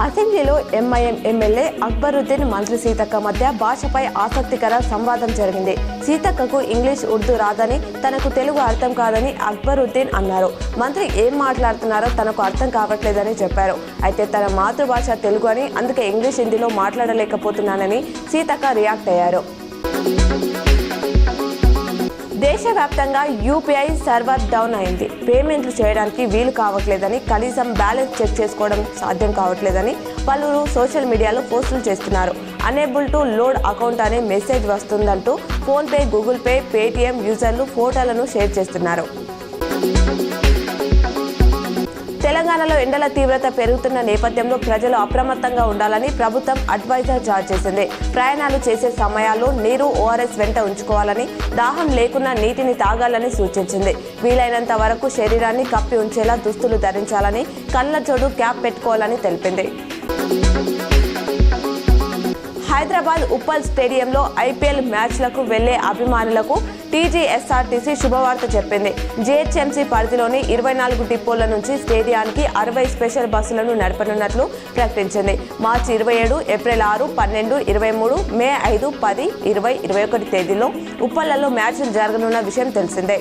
అసెంబ్లీలో MIM MLA Akbaruddin మంత్రి సీతక్క మధ్య భాషపై ఆసక్తికర సంవాదం జరిగింది. సీతక్కకు ఇంగ్లీష్ ఉర్దూ రాదని, తనకు తెలుగు అర్థం కాదని అక్బరుద్దీన్ అన్నారు. మంత్రి ఏం మాట్లాడుతున్నారో తనకు అర్థం కావట్లేదని చెప్పారు. అయితే తన మాతృభాష తెలుగు అని, అందుకే ఇంగ్లీష్ హిందీలో మాట్లాడలేకపోతున్నానని సీతక్క రియాక్ట్ అయ్యారు. దేశవ్యాప్తంగా యూపీఐ సర్వర్ డౌన్ అయింది. పేమెంట్లు చేయడానికి వీలు కావట్లేదని, కనీసం బ్యాలెన్స్ చెక్ చేసుకోవడం సాధ్యం కావట్లేదని పలువురు సోషల్ మీడియాలో పోస్టులు చేస్తున్నారు. అనేబుల్ టు లోడ్ అకౌంట్ అనే మెసేజ్ వస్తుందంటూ ఫోన్పే, గూగుల్ పే, పేటీఎం యూజర్లు ఫోటోలను షేర్ చేస్తున్నారు. తెలంగాణలో ఎండల తీవ్రత పెరుగుతున్న నేపథ్యంలో ప్రజలు అప్రమత్తంగా ఉండాలని ప్రభుత్వం అడ్వైజర్ జారీ చేసింది. ప్రయాణాలు చేసే సమయాల్లో నీరు, ఓఆర్ఎస్ వెంట ఉంచుకోవాలని, దాహం లేకున్నా నీటిని తాగాలని సూచించింది. వీలైనంత వరకు శరీరాన్ని కప్పి ఉంచేలా దుస్తులు ధరించాలని, కళ్ళజోడు, క్యాప్ పెట్టుకోవాలని తెలిపింది. హైదరాబాద్ ఉప్పల్ స్టేడియంలో ఐపీఎల్ మ్యాచ్లకు వెళ్లే అభిమానులకు టీజీఎస్ఆర్టీసీ శుభవార్త చెప్పింది. జీహెచ్ఎంసీ పరిధిలోని 24 డిపోల నుంచి స్టేడియానికి 60 స్పెషల్ బస్సులను నడపనున్నట్లు ప్రకటించింది. మార్చి 27, ఏప్రిల్ 6, 12, 23, మే 5, 10, 20, 21 తేదీల్లో ఉప్పల్లో మ్యాచ్లు జరగనున్న విషయం తెలిసిందే.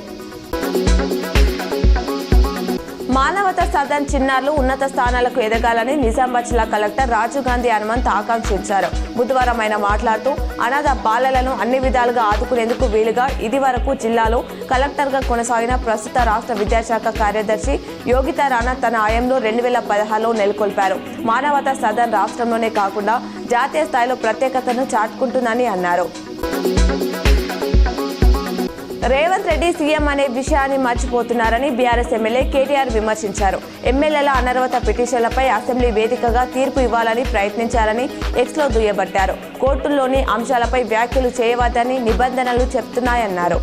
మానవతా సదన్ చిన్నారులు ఉన్నత స్థానాలకు ఎదగాలని నిజామాబాద్ జిల్లా కలెక్టర్ రాజీవ్ గాంధీ హనుమంత్ ఆకాంక్షించారు. బుధవారం ఆయన మాట్లాడుతూ అనాథ బాలలను అన్ని విధాలుగా ఆదుకునేందుకు వీలుగా ఇదివరకు జిల్లాలో కలెక్టర్గా కొనసాగిన ప్రస్తుత రాష్ట్ర విద్యాశాఖ కార్యదర్శి యోగితా రాణా తన హయాంలో 2016లో నెలకొల్పారు. మానవతా సదన్ రాష్ట్రంలోనే కాకుండా జాతీయ స్థాయిలో ప్రత్యేకతను చాటుకుంటుందని అన్నారు. రేవంత్ రెడ్డి సీఎం అనే విషయాన్ని మర్చిపోతున్నారని బీఆర్ఎస్ ఎమ్మెల్యే కేటీఆర్ విమర్శించారు. ఎమ్మెల్యేల అనర్హత పిటిషన్లపై అసెంబ్లీ వేదికగా తీర్పు ఇవ్వాలని ప్రయత్నించారని ఎక్స్లో దుయ్యబట్టారు. కోర్టుల్లోని అంశాలపై వ్యాఖ్యలు చేయవద్దని నిబంధనలు చెప్తున్నాయన్నారు.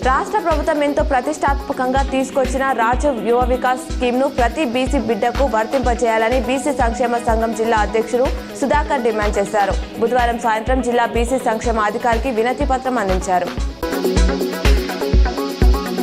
రాష్ట్ర ప్రభుత్వం ఎంతో ప్రతిష్టాత్మకంగా తీసుకొచ్చిన రాజీవ్ యువ వికాస్ స్కీమ్ను ప్రతి బీసీ బిడ్డకు వర్తింపజేయాలని బీసీ సంక్షేమ సంఘం జిల్లా అధ్యక్షుడు సుధాకర్ డిమాండ్ చేశారు. బుధవారం సాయంత్రం జిల్లా బీసీ సంక్షేమ అధికారికి వినతి పత్రం అందించారు.